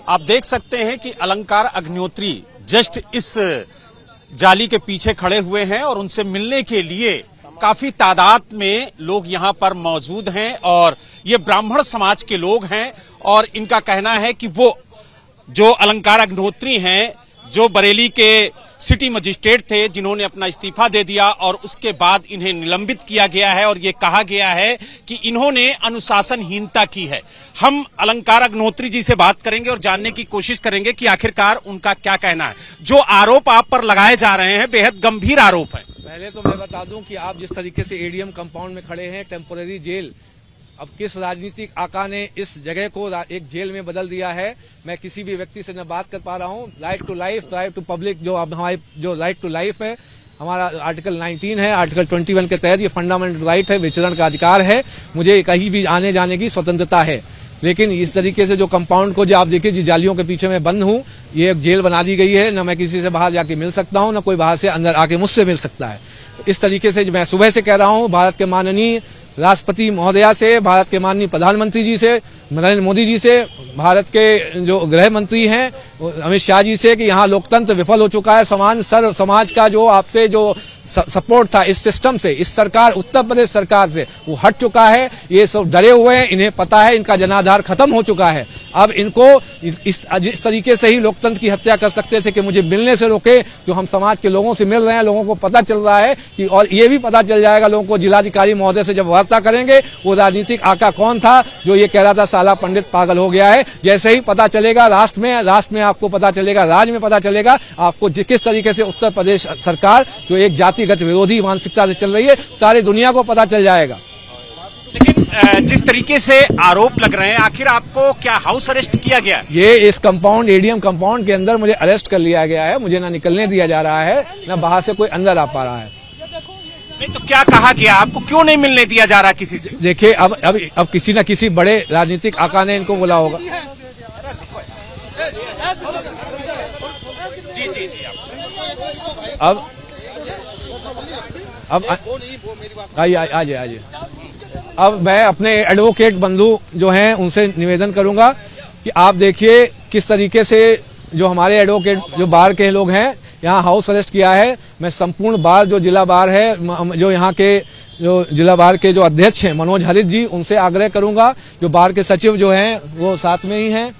आप देख सकते हैं कि अलंकार अग्निहोत्री जस्ट इस जाली के पीछे खड़े हुए हैं और उनसे मिलने के लिए काफी तादाद में लोग यहां पर मौजूद हैं और ये ब्राह्मण समाज के लोग हैं और इनका कहना है कि वो जो अलंकार अग्निहोत्री हैं, जो बरेली के सिटी मजिस्ट्रेट थे, जिन्होंने अपना इस्तीफा दे दिया और उसके बाद इन्हें निलंबित किया गया है और ये कहा गया है कि इन्होंने अनुशासनहीनता की है। हम अलंकार अग्निहोत्री जी से बात करेंगे और जानने की कोशिश करेंगे कि आखिरकार उनका क्या कहना है। जो आरोप आप पर लगाए जा रहे हैं बेहद गंभीर आरोप है। पहले तो मैं बता दूं कि आप जिस तरीके से एडीएम कंपाउंड में खड़े हैं, टेम्पोररी जेल, अब किस राजनीतिक आका ने इस जगह को एक जेल में बदल दिया है, मैं किसी भी व्यक्ति से न बात कर पा रहा हूं। Right to life, right to public, जो अब हमारी जो राइट टू लाइफ है, हमारा आर्टिकल 19 है, आर्टिकल 21 के तहत ये फंडामेंटल राइट है, विचरण का अधिकार है, मुझे कहीं भी आने जाने की स्वतंत्रता है। लेकिन इस तरीके से जो कंपाउंड को जो आप देखिए, जिस जालियों के पीछे मैं बंद हूं, ये एक जेल बना दी गई है। न मैं किसी से बाहर जाके मिल सकता हूं, न कोई बाहर से अंदर आके मुझसे मिल सकता है। इस तरीके से मैं सुबह से कह रहा हूं, भारत के माननीय राष्ट्रपति महोदया से, भारत के माननीय प्रधानमंत्री जी से, नरेंद्र मोदी जी से, भारत के जो गृह मंत्री हैं अमित शाह जी से, कि यहाँ लोकतंत्र विफल हो चुका है। समाज का जो आपसे जो सपोर्ट था इस सिस्टम से, इस सरकार, उत्तर प्रदेश सरकार से, वो हट चुका है। ये सब डरे हुए हैं, इन्हें पता है इनका जनाधार खत्म हो चुका है। अब इनको इस तरीके से ही लोकतंत्र की हत्या कर सकते थे कि मुझे मिलने से रोके। जो हम समाज के लोगों से मिल रहे हैं, लोगों को पता चल रहा है कि, और ये भी पता चल जाएगा लोगों को, जिलाधिकारी महोदय से जब वार्ता करेंगे, वो राजनीतिक आका कौन था जो ये कह रहा था साला पंडित पागल हो गया है। जैसे ही पता चलेगा राष्ट्र में आपको पता चलेगा, राज्य में पता चलेगा आपको किस तरीके से उत्तर प्रदेश सरकार जो एक जातिगत विरोधी मानसिकता से चल रही है, सारी दुनिया को पता चल जाएगा। लेकिन जिस तरीके से आरोप लग रहे हैं, आखिर आपको क्या हाउस अरेस्ट किया गया? ये इस कंपाउंड, एडीएम कंपाउंड के अंदर मुझे अरेस्ट कर लिया गया है। मुझे ना निकलने दिया जा रहा है, ना बाहर से कोई अंदर आ पा रहा है। नहीं तो क्या कहा गया? आपको क्यों नहीं मिलने दिया जा रहा किसी से? देखिए, अब किसी न किसी बड़े राजनीतिक आका ने इनको बोला होगा। जी अब आइए। अब मैं अपने एडवोकेट बंधु जो हैं उनसे निवेदन करूंगा कि आप देखिए किस तरीके से जो हमारे एडवोकेट, जो बार के लोग हैं, यहाँ हाउस अरेस्ट किया है। मैं संपूर्ण बार, जो जिला बार है, जो यहाँ के जो जिला बार के जो अध्यक्ष हैं मनोज हरित जी, उनसे आग्रह करूंगा। जो बार के सचिव जो हैं वो साथ में ही हैं,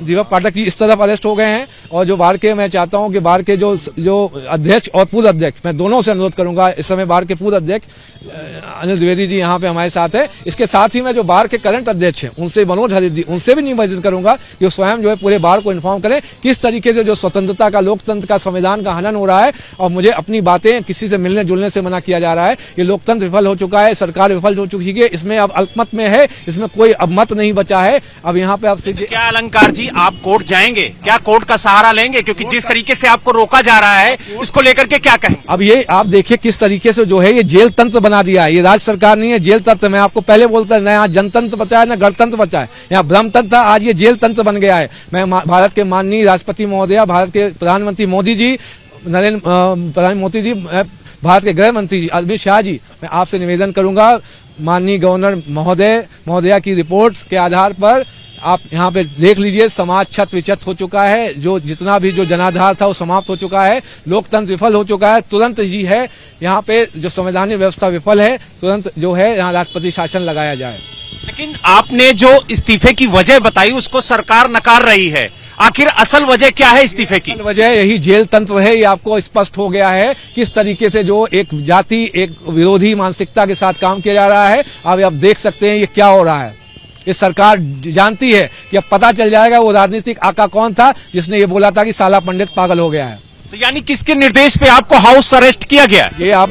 दीपक पाठक जी इस तरफ अरेस्ट हो गए हैं। और जो बार के, मैं चाहता हूं कि बार के जो अध्यक्ष और पूर्व अध्यक्ष, मैं दोनों से अनुरोध करूंगा। इस समय बार के पूर्व अध्यक्ष अनिल द्विवेदी जी यहाँ पे हमारे साथ है। इसके साथ ही मैं जो बार के करंट अध्यक्ष हैं उनसे, मनोज हरित जी, उनसे भी निवेदन करूंगा कि स्वयं जो है पूरे बार को इन्फॉर्म करें किस तरीके से जो स्वतंत्रता का, लोकतंत्र का, संविधान का हनन हो रहा है। और मुझे अपनी बातें किसी से मिलने जुलने से मना किया जा रहा है। ये लोकतंत्र विफल हो चुका है, सरकार विफल हो चुकी है, इसमें अब अल्पमत में है, इसमें कोई अब मत नहीं बचा है। अब यहाँ पे अब क्या अलंकार जी आप कोर्ट जाएंगे? क्या कोर्ट का सहारा लेंगे? क्योंकि जिस तरीके से आपको रोका जा रहा है, इसको लेकर के क्या कहें? अब ये आप देखिए किस तरीके से जो है ये जेल तंत्र बना दिया है। ये राज्य सरकार नहीं है, जेल तंत्र। मैं आपको पहले बोलता है, न यहाँ जनतंत्र बचा है, न गणतंत्र बचा है, यहाँ ब्रह्मतंत्र था, आज ये जेल तंत्र बन गया है। मैं भारत के माननीय राष्ट्रपति महोदया, भारत के प्रधानमंत्री मोदी जी, प्रधानमंत्री मोदी जी, भारत के गृह मंत्री जी अमित शाह जी, मैं आपसे निवेदन करूंगा, माननीय गवर्नर महोदया की रिपोर्ट के आधार पर आप यहाँ पे देख लीजिए, समाज छत विचत हो चुका है। जो जितना भी जो जनाधार था वो समाप्त हो चुका है, लोकतंत्र विफल हो चुका है। तुरंत ही है यहाँ पे जो संवैधानिक व्यवस्था विफल है, तुरंत जो है यहाँ राष्ट्रपति शासन लगाया जाए। लेकिन आपने जो इस्तीफे की वजह बताई उसको सरकार नकार रही है। आखिर असल वजह क्या है इस्तीफे की? असल वजह यही जेल तंत्र है। ये आपको स्पष्ट हो गया है किस तरीके से जो एक जाति, एक विरोधी मानसिकता के साथ काम किया जा रहा है। अब आप देख सकते हैं ये क्या हो रहा है। ये सरकार जानती है कि अब पता चल जाएगा वो राजनीतिक आका कौन था जिसने ये बोला था कि साला पंडित पागल हो गया है। तो यानी किसके निर्देश पे आपको हाउस अरेस्ट किया गया? ये आप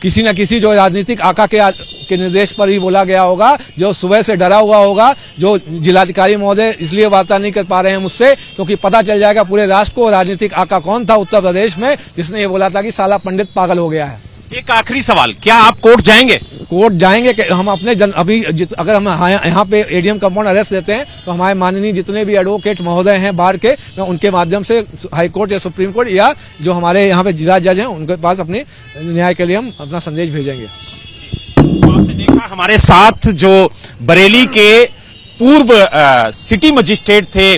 किसी न किसी जो राजनीतिक आका के निर्देश पर ही बोला गया होगा, जो सुबह से डरा हुआ होगा। जो जिलाधिकारी महोदय इसलिए वार्ता नहीं कर पा रहे हैं मुझसे क्योंकि पता चल जाएगा पूरे राष्ट्र को राजनीतिक आका कौन था उत्तर प्रदेश में जिसने ये बोला था कि साला पंडित पागल हो गया है। एक आखिरी सवाल, क्या आप कोर्ट जाएंगे? कोर्ट जाएंगे कि हम अपने अगर हम यहाँ पे एडीएम कंपाउंड अरेस्ट देते हैं तो हमारे माननीय जितने भी एडवोकेट महोदय हैं बार के, मैं उनके माध्यम से हाई कोर्ट या सुप्रीम कोर्ट या जो हमारे यहाँ पे जिला जज हैं उनके पास अपने न्याय के लिए हम अपना संदेश भेजेंगे। आपने देखा हमारे साथ जो बरेली के पूर्व सिटी मजिस्ट्रेट थे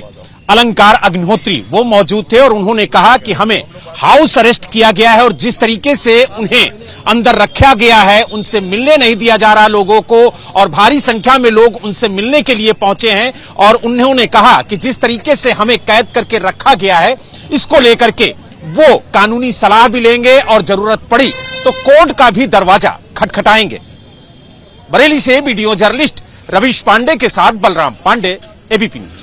अलंकार अग्निहोत्री वो मौजूद थे और उन्होंने कहा कि हमें हाउस अरेस्ट किया गया है और जिस तरीके से उन्हें अंदर रखा गया है, उनसे मिलने नहीं दिया जा रहा लोगों को, और भारी संख्या में लोग उनसे मिलने के लिए पहुंचे हैं। और उन्होंने कहा कि जिस तरीके से हमें कैद करके रखा गया है, इसको लेकर के वो कानूनी सलाह भी लेंगे और जरूरत पड़ी तो कोर्ट का भी दरवाजा खटखटाएंगे। बरेली से वीडियो जर्नलिस्ट रविश पांडे के साथ बलराम पांडे, एबीपी न्यूज।